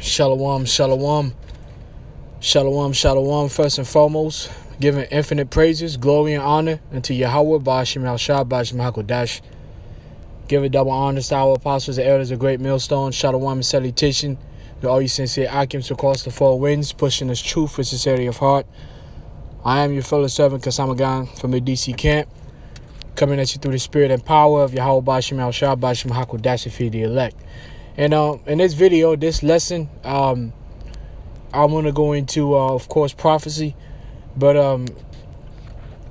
Shalom, shalom, shalom, shalom. First and foremost, giving infinite praises, glory, and honor unto Yahweh, Ba'ashim Al-Shah, Ba'ashim HaKodash. Giving double honors to our apostles and elders of great millstone. Shalom and salutation to all you sincere Akims across the four winds, pushing this truth with sincerity of heart. I am your fellow servant, Kasamagan, from the DC camp, coming at you through the spirit and power of Yahweh, Ba'ashim Al-Shah, Ba'ashim HaKodash, if the elect. And in this video, this lesson, I'm going to go into, of course, prophecy. But,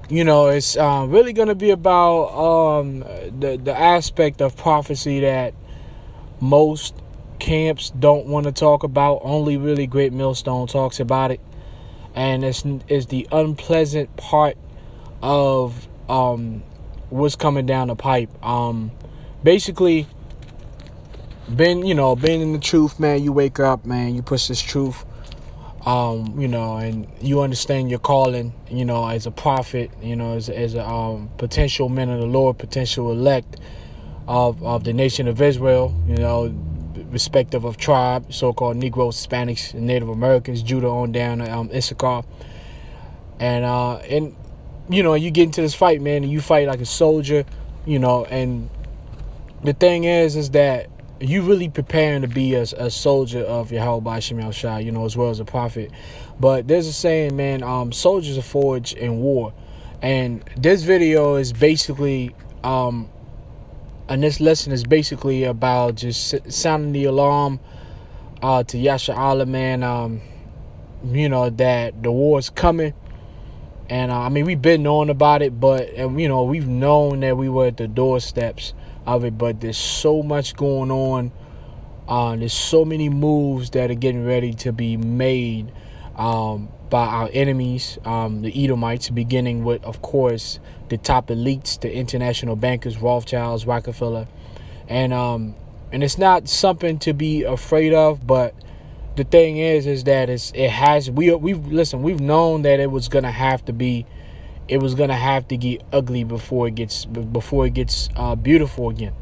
it's really going to be about the aspect of prophecy that most camps don't want to talk about. Only really Great Millstone talks about it. And it's the unpleasant part of what's coming down the pipe. Basically, being in the truth, man, you wake up, man, you push this truth, and you understand your calling, as a prophet, as a potential man of the Lord, potential elect of the nation of Israel, respective of tribe, so-called Negroes, Hispanics, and Native Americans, Judah on down to Issachar. And you get into this fight, man, and you fight like a soldier, and the thing is that you really preparing to be a soldier of Yahweh Ba'ashim Al-Shah, as well as a prophet. But there's a saying, man, soldiers are forged in war. And this video is basically, and this lesson is basically about just sounding the alarm to Yasha Allah, man, that the war is coming. And, we've been knowing about it, but, we've known that we were at the doorsteps of it, but there's so much going on. There's so many moves that are getting ready to be made by our enemies, the Edomites, beginning with, of course, the top elites, the international bankers, Rothschilds, Rockefeller, and it's not something to be afraid of. But the thing is that we've known that it was gonna have to get ugly before it gets beautiful again.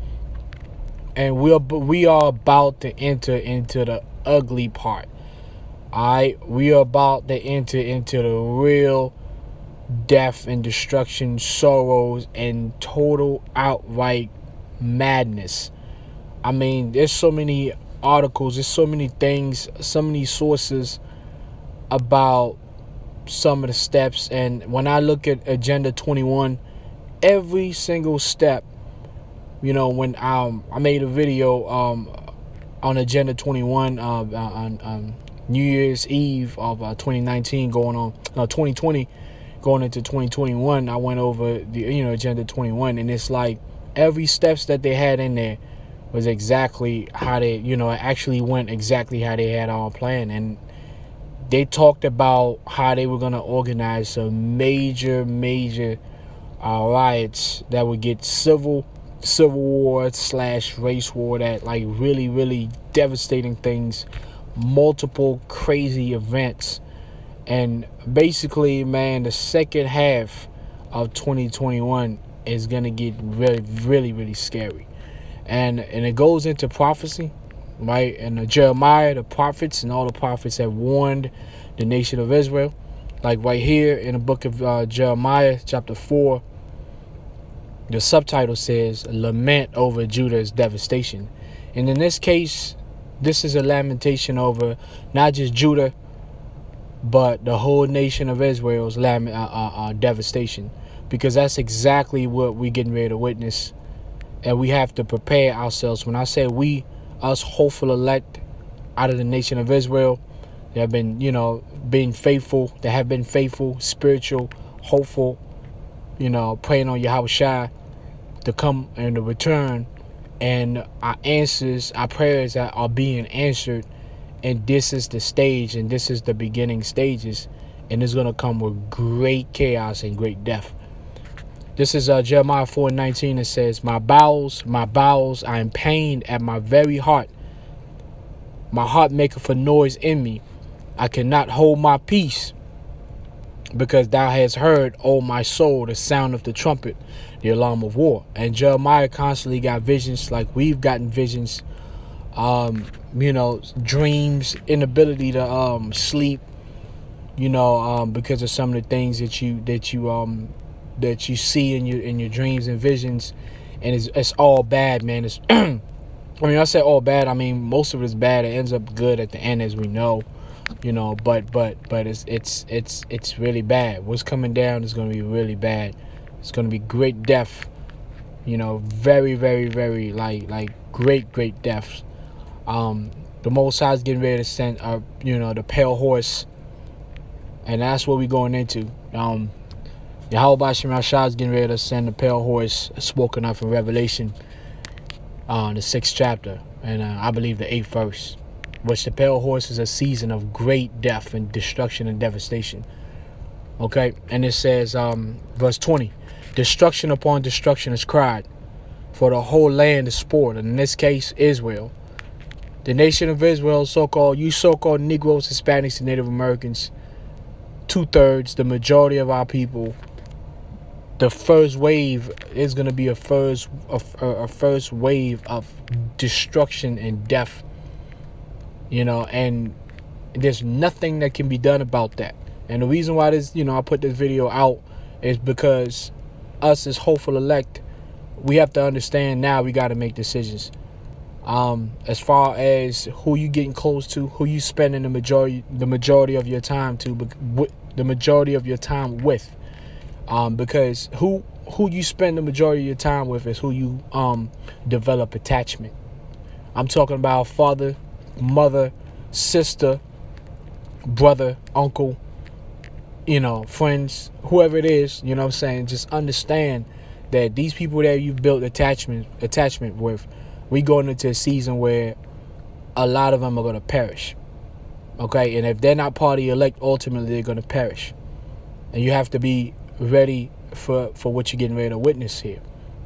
And we are about to enter into the ugly part. Alright, we are about to enter into the real death and destruction, sorrows, and total outright madness. There's so many articles, there's so many things, so many sources about some of the steps. And when I look at Agenda 21, every single step, when I made a video on Agenda 21 on New Year's Eve of 2019 2020 going into 2021, I went over the Agenda 21, and it's like every steps that they had in there was exactly how they it actually went exactly how they had all planned. And they talked about how they were going to organize some major riots that would get civil war / race war, that like really devastating things, multiple crazy events. And basically, man, the second half of 2021 is going to get really scary. And it goes into prophecy, right? And Jeremiah, the prophets, and all the prophets have warned the nation of Israel. Like right here in the book of Jeremiah, chapter 4, the subtitle says, "Lament over Judah's devastation." And in this case, this is a lamentation over not just Judah, but the whole nation of Israel's devastation. Because that's exactly what we're getting ready to witness. And we have to prepare ourselves. When I say we, us hopeful elect out of the nation of Israel, that have been, being faithful, that have been faithful, spiritual, hopeful, praying on Yahweh Shai to come and to return. And our answers, our prayers are being answered. And this is the stage, and this is the beginning stages. And it's going to come with great chaos and great death. This is Jeremiah 4:19. It says, my bowels, I am pained at my very heart. My heart maketh a noise in me. I cannot hold my peace, because thou hast heard, O my soul, the sound of the trumpet, the alarm of war. And Jeremiah constantly got visions, like we've gotten visions dreams, inability to sleep, because of some of the things that you see in your dreams and visions, and it's all bad, man. It's I mean, I say all bad. I mean, most of it's bad. It ends up good at the end, as we know, But it's really bad. What's coming down is going to be really bad. It's going to be great death. Very, very, very like great deaths. The Most High is getting ready to send, the pale horse, and that's what we're going into. Yahweh Shema Shah is getting ready to send the pale horse, spoken of in Revelation, the 6th chapter, and I believe the 8th verse, which the pale horse is a season of great death and destruction and devastation. Okay, and it says, verse 20, destruction upon destruction is cried, for the whole land is spoiled, and in this case, Israel. The nation of Israel, so-called Negroes, Hispanics, and Native Americans, 2/3, the majority of our people. The first wave is going to be a first wave of destruction and death, and there's nothing that can be done about that. And the reason why I put this video out is because us as hopeful elect, we have to understand now we got to make decisions. As far as who you getting close to, who you spending the majority of your time with. Because who you spend the majority of your time with is who you develop attachment. I'm talking about father, mother, sister, brother, uncle, friends, whoever it is, what I'm saying? Just understand that these people that you've built attachment with, we going into a season where a lot of them are going to perish. Okay, and if they're not part of the elect, ultimately they're going to perish. And you have to be ready for what you're getting ready to witness here.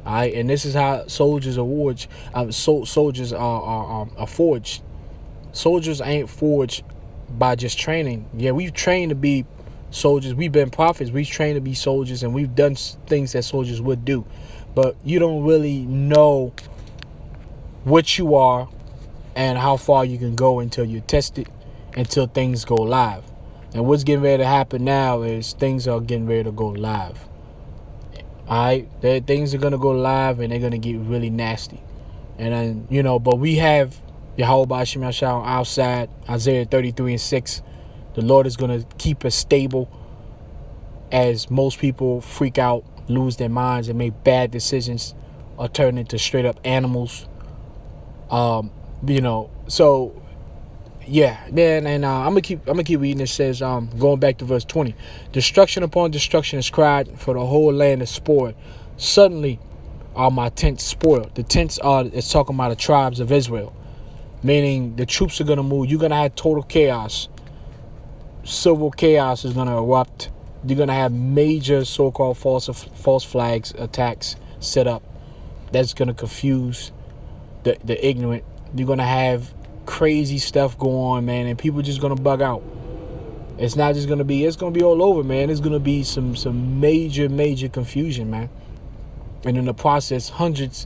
All right, and this is how soldiers are soldiers are forged. Soldiers ain't forged by just training. Yeah, we've trained to be soldiers. We've been prophets. We've trained to be soldiers, and we've done things that soldiers would do. But you don't really know what you are and how far you can go until you're tested, until things go live. And what's getting ready to happen now is things are getting ready to go live. Alright? Things are going to go live, and they're going to get really nasty. And then, but we have Yahweh Shema Shah outside, Isaiah 33:6. The Lord is going to keep us stable as most people freak out, lose their minds, and make bad decisions, or turn into straight up animals. So yeah, man, and I'm gonna keep reading. It says, going back to verse 20, destruction upon destruction is cried, for the whole land is spoiled. Suddenly are my tents spoiled. The tents it's talking about the tribes of Israel, meaning the troops are gonna move. You're gonna have total chaos. Civil chaos is gonna erupt. You're gonna have major so-called false flags attacks set up. That's gonna confuse the ignorant. You're gonna have crazy stuff go on, man, and people just gonna bug out. It's not just gonna be, it's gonna be all over, man. It's gonna be some major confusion, man. And in the process, hundreds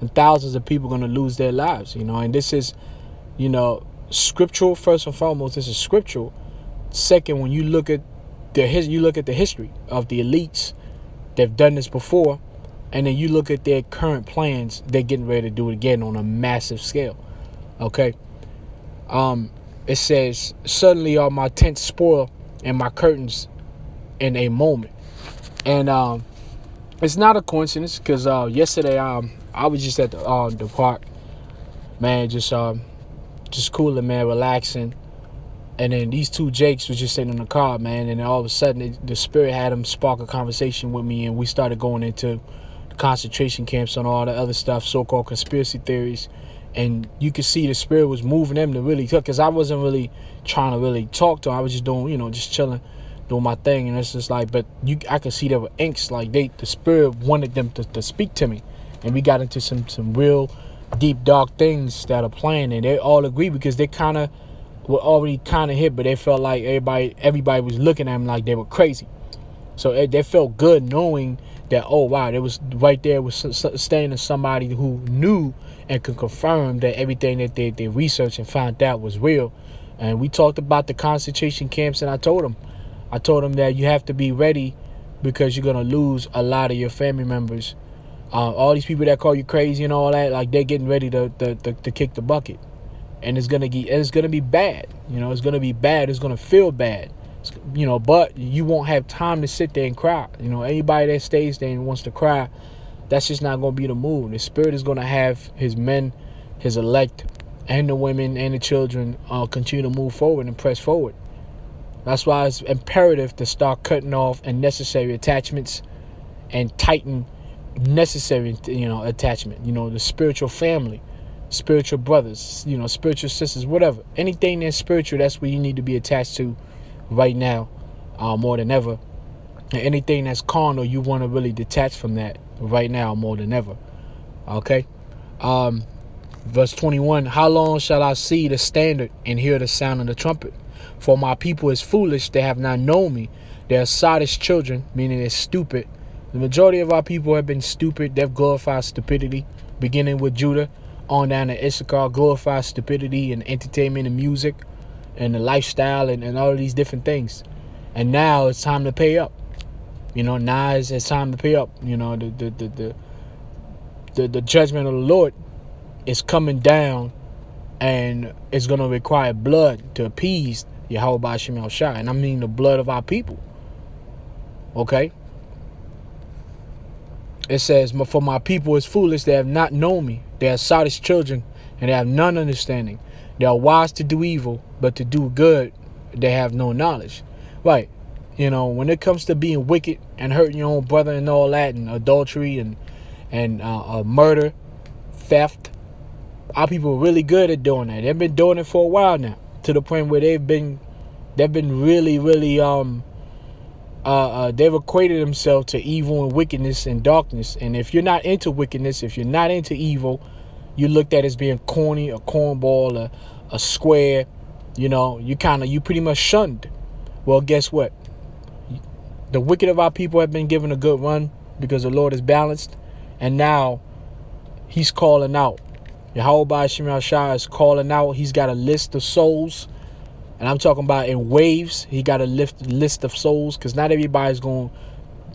and thousands of people gonna lose their lives, and this is, scriptural. First and foremost, this is scriptural. Second, when you look at the history of the elites, they've done this before, and then you look at their current plans, they're getting ready to do it again on a massive scale. Okay. It says, suddenly are my tents spoiled and my curtains in a moment. And it's not a coincidence, because yesterday I was just at the park, man, just cooling, man, relaxing. And then these two Jakes was just sitting in the car, man, and then all of a sudden the spirit had them spark a conversation with me, and we started going into concentration camps and all the other stuff, so-called conspiracy theories. And you could see the spirit was moving them to really talk, because I wasn't really trying to really talk to them. I was just doing, just chilling, doing my thing. And it's just like, but I could see there were inks, like the spirit wanted them to speak to me. And we got into some real deep, dark things that are playing, and they all agree, because they kind of were already kind of hit, but they felt like everybody was looking at them like they were crazy. So they felt good knowing that, oh wow, it was right there was standing somebody who knew and could confirm that everything that they researched and found out was real. And we talked about the concentration camps, and I told them that you have to be ready because you're gonna lose a lot of your family members. All these people that call you crazy and all that, like, they're getting ready to kick the bucket, and it's gonna be bad. It's gonna be bad. It's gonna feel bad. But you won't have time to sit there and cry. Anybody that stays there and wants to cry, that's just not going to be the move. The Spirit is going to have his men, his elect, and the women and the children continue to move forward and press forward. That's why it's imperative to start cutting off unnecessary attachments and tighten necessary, attachment. The spiritual family, spiritual brothers, spiritual sisters, whatever. Anything that's spiritual, that's what you need to be attached to right now, more than ever. And anything that's carnal, you want to really detach from that right now more than ever. Okay. Verse 21, how long shall I see the standard and hear the sound of the trumpet? For my people is foolish, they have not known me. They are sottish children, meaning they're stupid. The majority of our people have been stupid. They've glorified stupidity, beginning with Judah on down to Issachar, glorified stupidity and entertainment and music and the lifestyle and all of these different things. And now it's time to pay up. Now it's time to pay up. The judgment of the Lord is coming down, and it's going to require blood to appease Yahweh Ba'ashem El Shai. And I mean the blood of our people. Okay? It says, for my people is foolish, they have not known me. They are sottish children, and they have none understanding. They are wise to do evil, but to do good, they have no knowledge. Right. When it comes to being wicked and hurting your own brother and all that, and adultery and murder, theft, our people are really good at doing that. They've been doing it for a while now, to the point where they've been really, they've equated themselves to evil and wickedness and darkness. And if you're not into wickedness, if you're not into evil, you looked at as being corny, a cornball, a square, you pretty much shunned. Well, guess what? The wicked of our people have been given a good run because the Lord is balanced. And now he's calling out. Yahweh Ba'ashem El Shai is calling out. He's got a list of souls. And I'm talking about in waves. He got a list of souls, because not everybody's going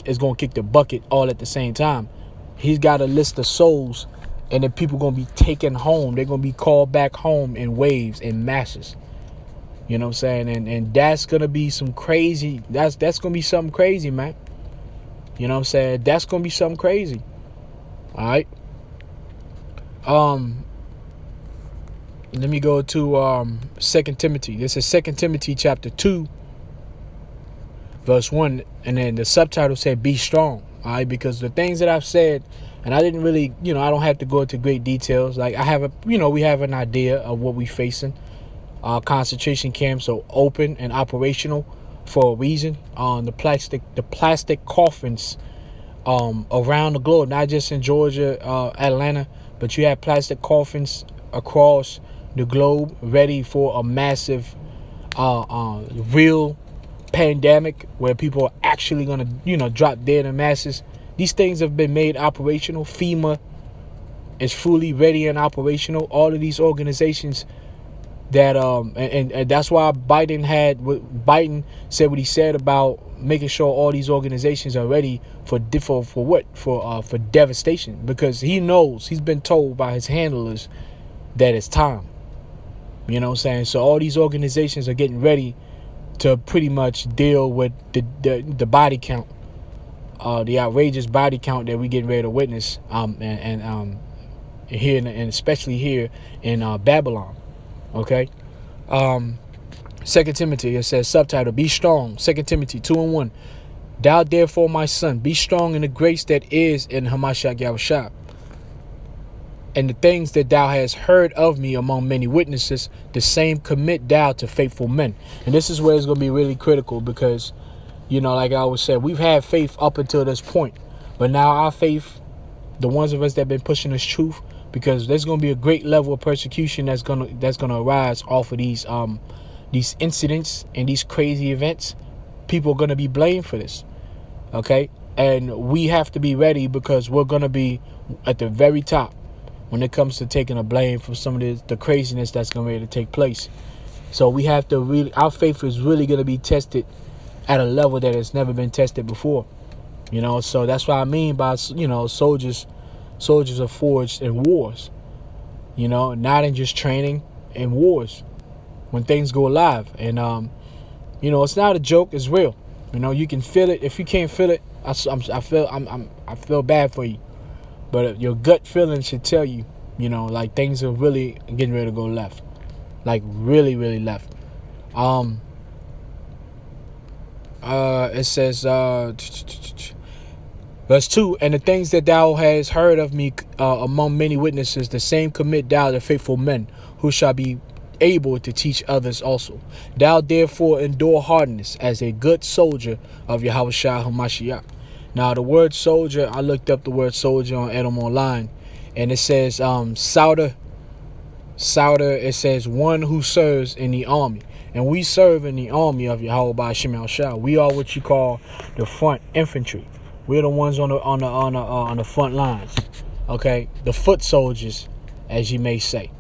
to kick the bucket all at the same time. He's got a list of souls. And the people going to be taken home. They're going to be called back home in waves, in masses. You know what I'm saying? And that's going to be some crazy. That's going to be something crazy, man. You know what I'm saying? That's going to be something crazy. All right. Let me go to 2 Timothy. This is 2 Timothy chapter 2, verse 1. And then the subtitle said, be strong. All right. Because the things that I've said, and I didn't really, I don't have to go into great details. Like, we have an idea of what we're facing. Concentration camps are open and operational for a reason. The plastic coffins around the globe, not just in Georgia, Atlanta, but you have plastic coffins across the globe ready for a massive, real pandemic where people are actually going to, drop dead in masses. These things have been made operational. FEMA is fully ready and operational. All of these organizations that and that's why Biden said what he said about making sure all these organizations are ready for devastation, because he knows, he's been told by his handlers that it's time. You know what I'm saying? So all these organizations are getting ready to pretty much deal with the body count, the outrageous body count that we getting ready to witness, and here and especially here in Babylon. Okay. 2 Timothy, it says, subtitle, be strong. 2 Timothy 2:1. Thou therefore, my son, be strong in the grace that is in Hamashiach Yahushua, and the things that thou hast heard of me among many witnesses, the same commit thou to faithful men. And this is where it's going to be really critical, because, like I always said, we've had faith up until this point, but now our faith, the ones of us that have been pushing this truth, because there's going to be a great level of persecution that's going to arise off of these incidents and these crazy events. People are going to be blamed for this. Okay. And we have to be ready because we're going to be at the very top when it comes to taking a blame for some of the craziness that's going to take place. So we have to really, our faith is really going to be tested at a level that has never been tested before. So that's what I mean by, soldiers are forged in wars, not in just training, in wars when things go live. And, it's not a joke, it's real. You can feel it. If you can't feel it, I feel bad for you. But your gut feeling should tell you, like things are really getting ready to go left. Like really, really left. It says, verse 2, and the things that thou hast heard of me among many witnesses, the same commit thou to faithful men, who shall be able to teach others also. Thou therefore endure hardness as a good soldier of Yahushua HaMashiach. Now the word soldier, I looked up the word soldier on Edom Online, and it says Sauder, it says one who serves in the army. And we serve in the army of Yahweh Shema Shah. We are what you call the front infantry. We're the ones on the front lines. Okay, the foot soldiers, as you may say,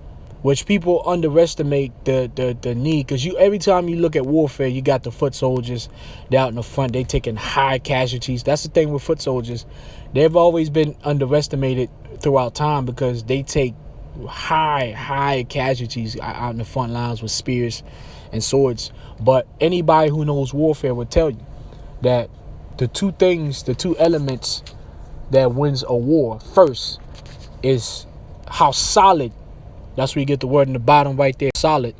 which people underestimate the need, because every time you look at warfare, you got the foot soldiers. They're out in the front. They taking high casualties. That's the thing with foot soldiers. They've always been underestimated throughout time because they take high casualties out in the front lines with spears and swords. But anybody who knows warfare would tell you that the two elements that wins a war first is how solid. That's where you get the word in the bottom right there, solid.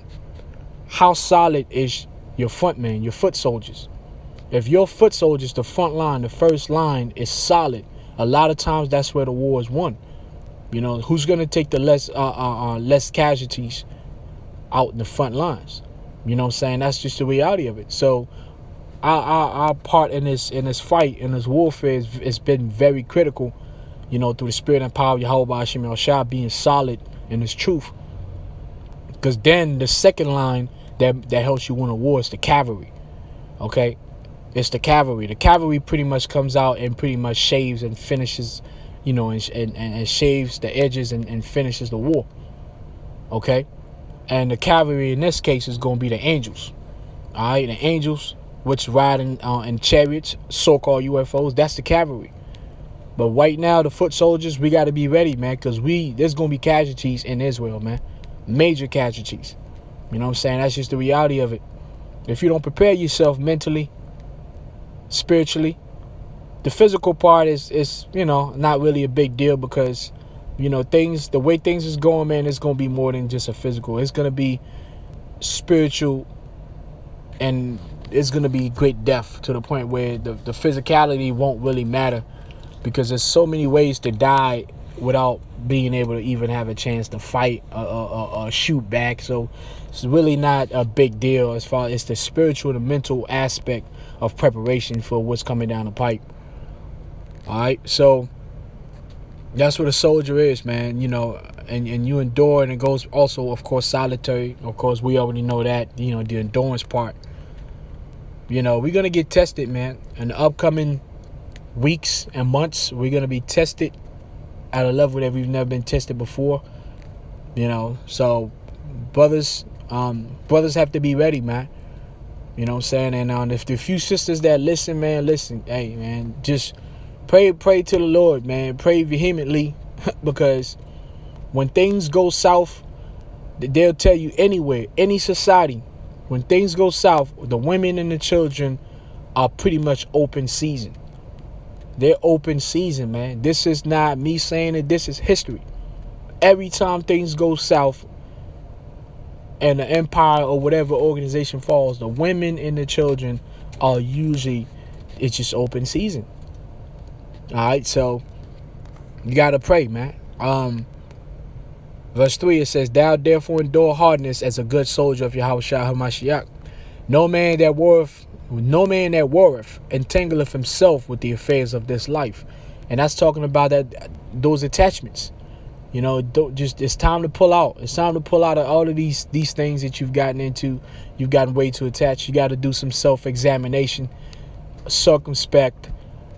How solid is your front man, your foot soldiers? If your foot soldiers, the front line, the first line is solid, a lot of times that's where the war is won. Who's going to take the less casualties out in the front lines? You know what I'm saying? That's just the reality of it. So our part in this fight, in this warfare, has been very critical, through the spirit and power of Yahweh Shema Shah being solid in his truth. Because then the second line that helps you win a war is the cavalry. Okay? It's the cavalry. The cavalry pretty much comes out and pretty much shaves and finishes, and shaves the edges and finishes the war. Okay? And the cavalry in this case is going to be the angels. All right? The angels, which ride in chariots, so-called UFOs, that's the cavalry. But right now, the foot soldiers, we got to be ready, man, because there's going to be casualties in Israel, man. Major casualties. You know what I'm saying? That's just the reality of it. If you don't prepare yourself mentally, spiritually, the physical part is not really a big deal because, the way things is going, man, it's going to be more than just a physical. It's going to be spiritual, and it's going to be great death to the point where the physicality won't really matter. Because there's so many ways to die without being able to even have a chance to fight or shoot back. So it's really not a big deal as far as the spiritual and mental aspect of preparation for what's coming down the pipe. All right, so that's what a soldier is, man. And you endure, and it goes also, of course, solitary. Of course, we already know that. The endurance part. We're gonna get tested, man, in the upcoming weeks and months. We're going to be tested at a level that we've never been tested before. So brothers have to be ready, man. You know what I'm saying? And if the few sisters that listen, man, listen. Hey, man, just pray to the Lord, man. Pray vehemently because when things go south, they'll tell you anywhere, any society, when things go south, the women and the children are pretty much open season. They're open season, man. This is not me saying it. This is history. Every time things go south and the empire or whatever organization falls, the women and the children are usually, it's just open season. All right, so you got to pray, man. Verse 3, it says, thou therefore endure hardness as a good soldier of Yahweh HaMashiach. No man that warreth entangleth himself with the affairs of this life. And that's talking about those attachments. It's time to pull out. It's time to pull out of all of these things that you've gotten into. You've gotten way too attached. You got to do some self-examination, circumspect,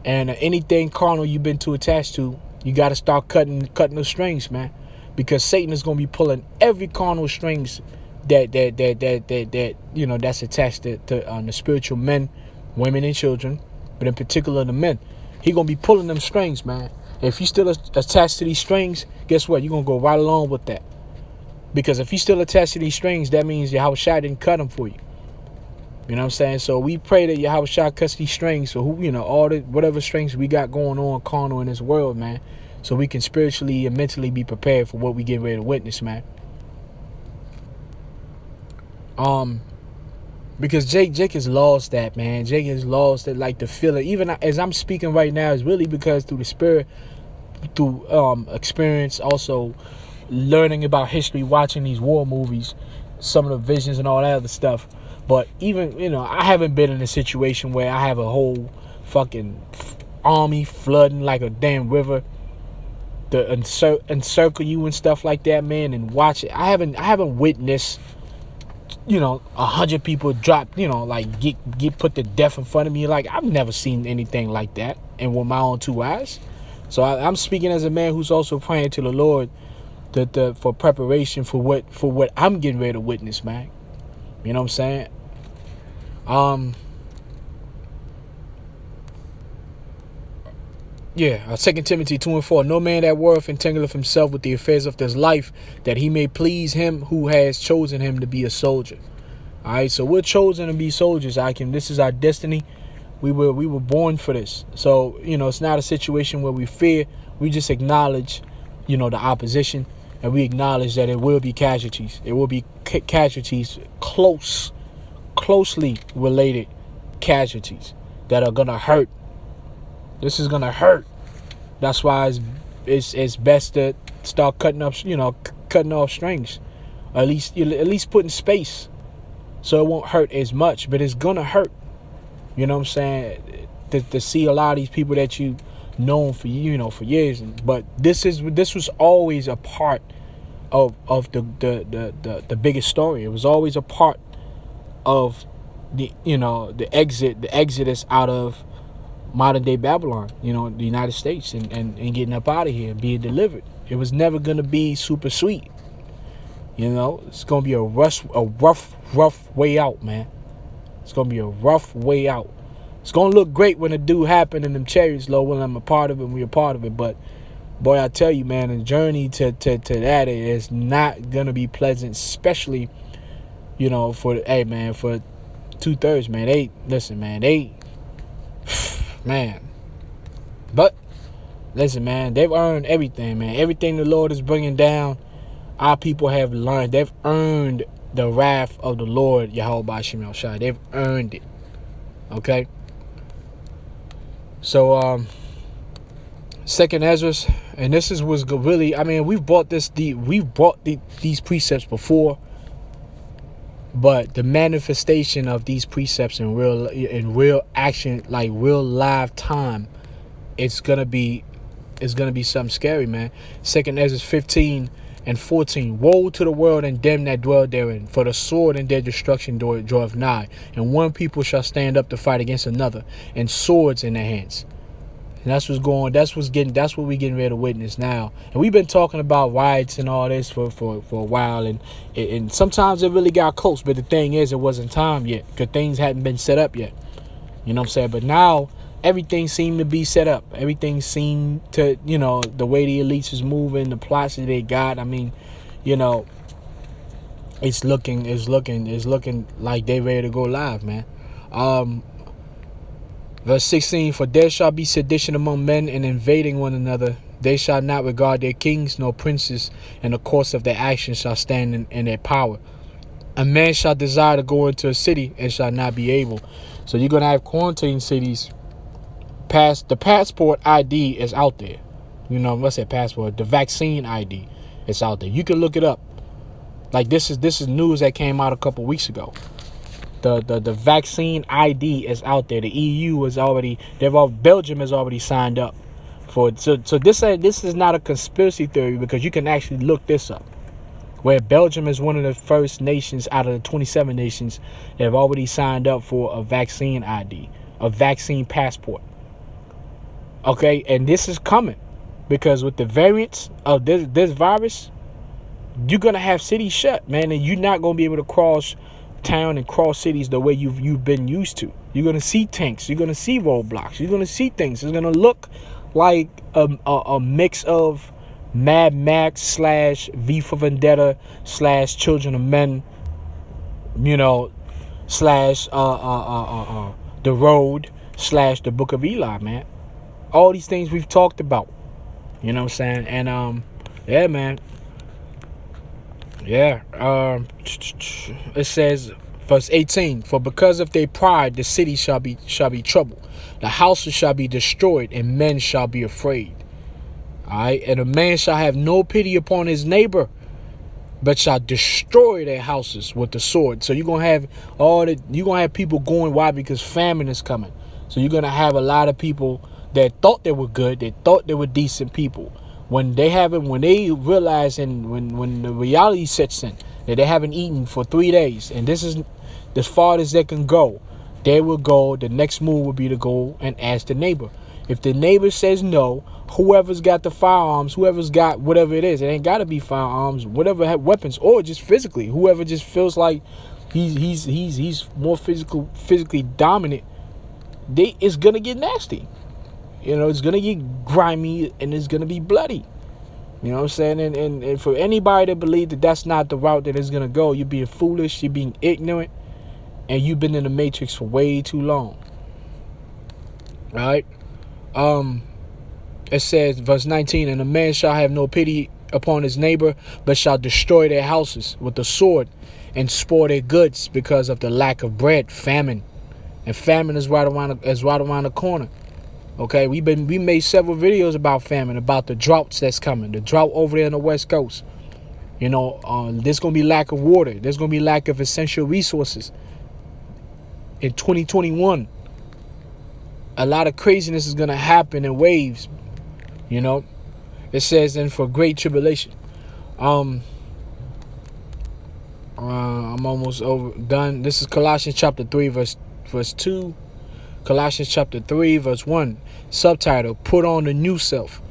And anything carnal you've been too attached to, you got to start cutting the strings, man, because Satan is going to be pulling every carnal strings that that's attached to the spiritual men, women, and children, but in particular the men. He gonna be pulling them strings, man. If you still attached to these strings, guess what? You're gonna go right along with that. Because if you still attached to these strings, that means Yahushua didn't cut them for you. You know what I'm saying? So we pray that Yahushua cuts these strings for all the whatever strings we got going on carnal in this world, man. So we can spiritually and mentally be prepared for what we get ready to witness, man. Because Jake has lost that, man. Jake has lost that, like, the feeling. Even as I'm speaking right now, is really because through the spirit, through experience, also learning about history, watching these war movies, some of the visions and all that other stuff. But even, I haven't been in a situation where I have a whole fucking army flooding like a damn river to encircle you and stuff like that, man, and watch it. I haven't witnessed 100 people drop, like get put to death in front of me. Like, I've never seen anything like that, and with my own two eyes. So I'm speaking as a man who's also praying to the Lord for preparation for what I'm getting ready to witness, man. You know what I'm saying? Yeah, 2 Timothy 2:4. No man that worth entangleth himself with the affairs of this life, that he may please him who has chosen him to be a soldier. All right, so we're chosen to be soldiers. This is our destiny. We were born for this. So it's not a situation where we fear. We just acknowledge, the opposition, and we acknowledge that it will be casualties. It will be casualties, closely related casualties that are gonna hurt. This is gonna hurt. That's why it's best to start cutting off strings, or at least putting space, so it won't hurt as much. But it's gonna hurt. You know what I'm saying? To see a lot of these people that you known for years. But this was always a part of the biggest story. It was always a part of the exodus out of modern day Babylon, the United States, and getting up out of here and being delivered. It was never gonna be super sweet. It's gonna be a rough way out, man. It's gonna be a rough way out. It's gonna look great when it do happen in them chariots, Lord, when I'm a part of it and we're a part of it. But boy, I tell you, man, the journey to that is not gonna be pleasant, especially for 2/3, man. Man. But listen, man, they've earned everything, man. Everything the Lord is bringing down, our people have learned. They've earned the wrath of the Lord, Yahweh Shem Shai. They've earned it. Okay? So, Second Ezra, and this was really, we've brought these precepts before, but the manifestation of these precepts in real action, like real live time, it's gonna be something scary, man. 2 Ezra 15:14. Woe to the world and them that dwell therein, for the sword and their destruction draweth nigh, and one people shall stand up to fight against another, and swords in their hands. And that's what we getting ready to witness now. And we've been talking about riots and all this for a while, and sometimes it really got close. But the thing is, it wasn't time yet, because things hadn't been set up yet. You know what I'm saying? But now everything seemed to be set up. Everything seemed to, the way the elites is moving, the plots that they got. It's looking like they ready to go live, man. Verse 16, for there shall be sedition among men, and invading one another. They shall not regard their kings nor princes, and the course of their actions shall stand in their power. A man shall desire to go into a city and shall not be able. So you're going to have quarantine cities. The passport ID is out there. What's that passport? The vaccine ID is out there. You can look it up. Like, this is news that came out a couple weeks ago. The vaccine ID is out there. The EU is already, Belgium has already signed up for it. So this is not a conspiracy theory, because you can actually look this up. Where Belgium is one of the first nations out of the 27 nations that have already signed up for a vaccine ID, a vaccine passport. Okay, and this is coming because with the variants of this virus, you're gonna have cities shut, man, and you're not gonna be able to cross town and cross cities the way you've been used to. You're gonna see tanks, you're gonna see roadblocks, you're gonna see things. It's gonna look like a mix of Mad Max slash V for Vendetta slash Children of Men, you know, slash The Road slash The Book of Eli, man. All these things we've talked about, you know what I'm saying? And yeah, man. Yeah. It says, verse 18, for because of their pride the city shall be troubled, the houses shall be destroyed, and men shall be afraid. All right, and a man shall have no pity upon his neighbor, but shall destroy their houses with the sword. So you're gonna have people going. Why? Because famine is coming. So you're gonna have a lot of people that thought they were good, that thought they were decent people. When they realize, and when the reality sets in that they haven't eaten for 3 days, and this is as far as they can go, they will go. The next move will be to go and ask the neighbor. If the neighbor says no, whoever's got the firearms, whoever's got whatever it is, it ain't got to be firearms, whatever have weapons, or just physically, whoever just feels like he's more physically dominant, it's gonna get nasty. You know, it's gonna get grimy and it's gonna be bloody. You know what I'm saying? And for anybody to believe that that's not the route that it's gonna go, you're being foolish, you're being ignorant, and you've been in the matrix for way too long. All right. It says, verse 19, and a man shall have no pity upon his neighbor, but shall destroy their houses with the sword and spoil their goods because of the lack of bread, famine. And famine is right around the corner. Okay, we made several videos about famine, about the droughts that's coming, the drought over there on the West Coast. You know, there's gonna be lack of water. There's gonna be lack of essential resources in 2021. A lot of craziness is going to happen in waves, you know. It says, and for great tribulation. I'm almost done. This is Colossians chapter 3, verse 2. Colossians chapter 3, verse 1. Subtitle, put on the new self.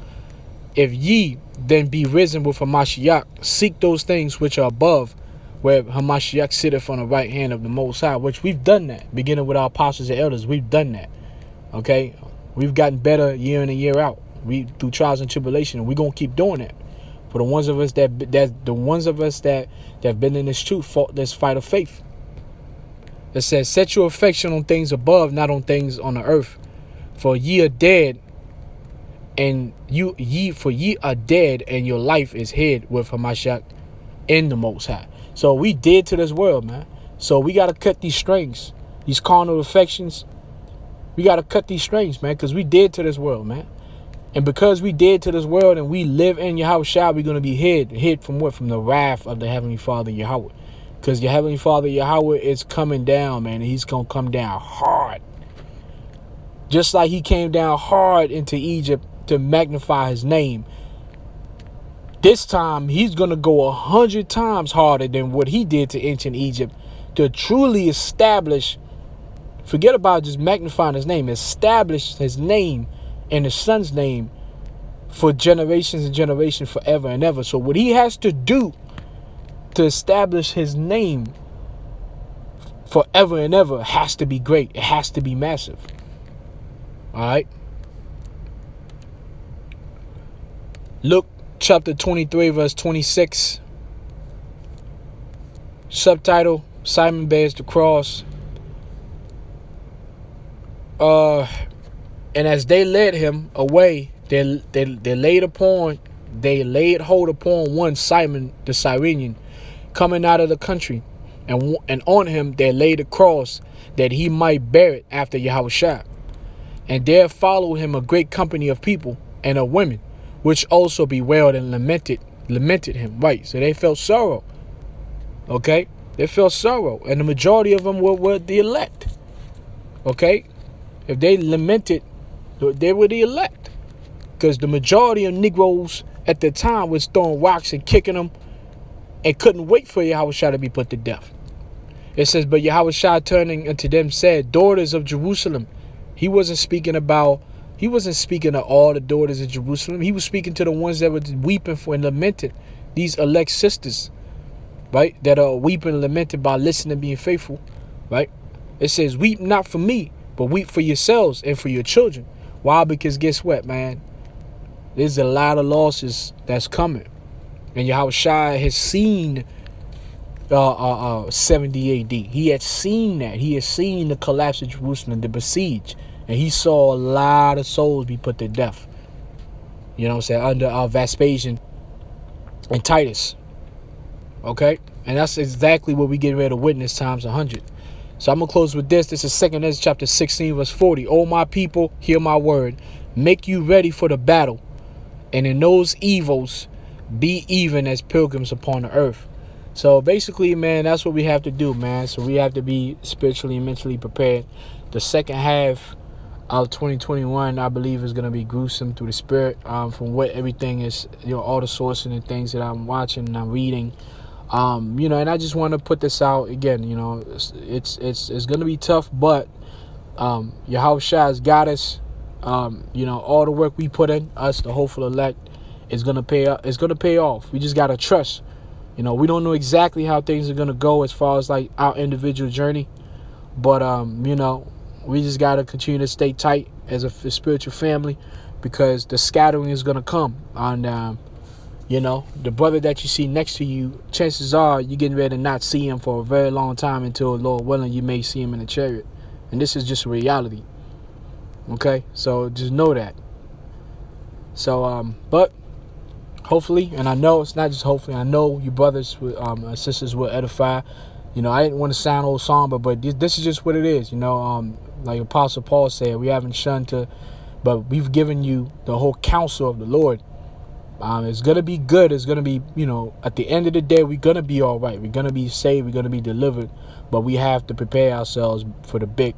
If ye then be risen with Hamashiach, seek those things which are above, where Hamashiach sitteth on the right hand of the Most High, which we've done that. Beginning with our apostles and elders, we've done that. Okay, we've gotten better year in and year out. We through trials and tribulation, and we're gonna keep doing that. For the ones of us that have been in this truth, fought this fight of faith. It says, set your affection on things above, not on things on the earth. For ye are dead, and ye are dead, and your life is hid with Hamashiach in the Most High. So we dead to this world, man. So we gotta cut these strings, these carnal affections. We got to cut these strings, man, because we dead to this world, man. And because we dead to this world and we live in Yahushua, we're going to be hid from what? From the wrath of the Heavenly Father, Yahweh. Because your Heavenly Father, Yahweh, is coming down, man, and he's going to come down hard. Just like he came down hard into Egypt to magnify his name. This time, he's going to go 100 times harder than what he did to ancient Egypt to truly establish. Forget about just magnifying his name. Establish his name and his son's name for generations and generations, forever and ever. So what he has to do to establish his name forever and ever has to be great. It has to be massive. All right. Luke chapter 23, verse 26. Subtitle, Simon bears the cross. And as they led him away, they laid hold upon one Simon the Cyrenian, coming out of the country, and on him they laid a cross, that he might bear it after Yahushua. And there followed him a great company of people and of women, which also bewailed and lamented him. Right, so they felt sorrow. Okay, they felt sorrow, and the majority of them were the elect. Okay. If they lamented, they were the elect. Because the majority of Negroes at the time was throwing rocks and kicking them and couldn't wait for Yahushua to be put to death. It says, but Yahushua turning unto them said, daughters of Jerusalem. He wasn't speaking about He wasn't speaking to all the daughters of Jerusalem. He was speaking to the ones that were weeping for and lamented. These elect sisters, right? That are weeping and lamented by listening and being faithful, right? It says, weep not for me, but weep for yourselves and for your children. Why? Because guess what, man? There's a lot of losses that's coming. And Yahushua has seen 70 AD. He had seen that. He had seen the collapse of Jerusalem, the besiege. And he saw a lot of souls be put to death. You know what I'm saying? Under Vespasian and Titus. Okay? And that's exactly what we get ready to witness times 100. So I'm going to close with this. This is 2 Ezra chapter 16 verse 40. O my people, hear my word. Make you ready for the battle. And in those evils, be even as pilgrims upon the earth. So basically, man, that's what we have to do, man. So we have to be spiritually and mentally prepared. The second half of 2021, I believe, is going to be gruesome through the spirit, from what everything is, all the sourcing and things that I'm watching and I'm reading. And I just want to put this out again. It's going to be tough, but Yahushua has got us. All the work we put in, us, the hopeful elect, is going to pay. It's going to pay off. We just got to trust. We don't know exactly how things are going to go as far as like our individual journey, but we just got to continue to stay tight as a spiritual family, because the scattering is going to come. And the brother that you see next to you, chances are you're getting ready to not see him for a very long time, until, Lord willing, you may see him in a chariot. And this is just reality. Okay, so just know that. So but hopefully, and I know it's not just hopefully, I know you brothers and sisters will edify. I didn't want to sound old somber, but this is just what it is. Like Apostle Paul said, we haven't shunned to, but we've given you the whole counsel of the Lord. It's going to be good. It's going to be, at the end of the day, we're going to be all right. We're going to be saved. We're going to be delivered. But we have to prepare ourselves for the big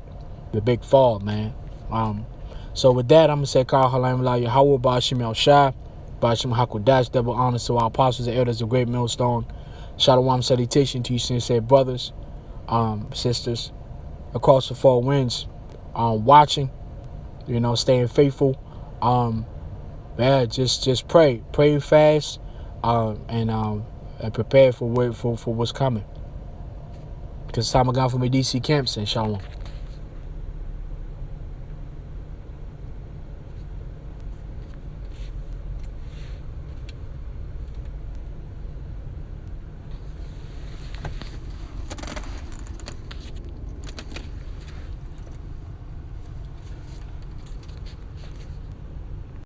fall, man. So with that, I'm going to say, Kal Halayim La Yahweh Ba'ashim El Shai, Ba'ashim Hakodash, double honors to our apostles and elders of Great Millstone. Shalom salutation to you, sincere brothers, sisters, across the four winds, watching, staying faithful. Just pray fast, and prepare for what's coming. Because time of God from the DC camps, and shalom.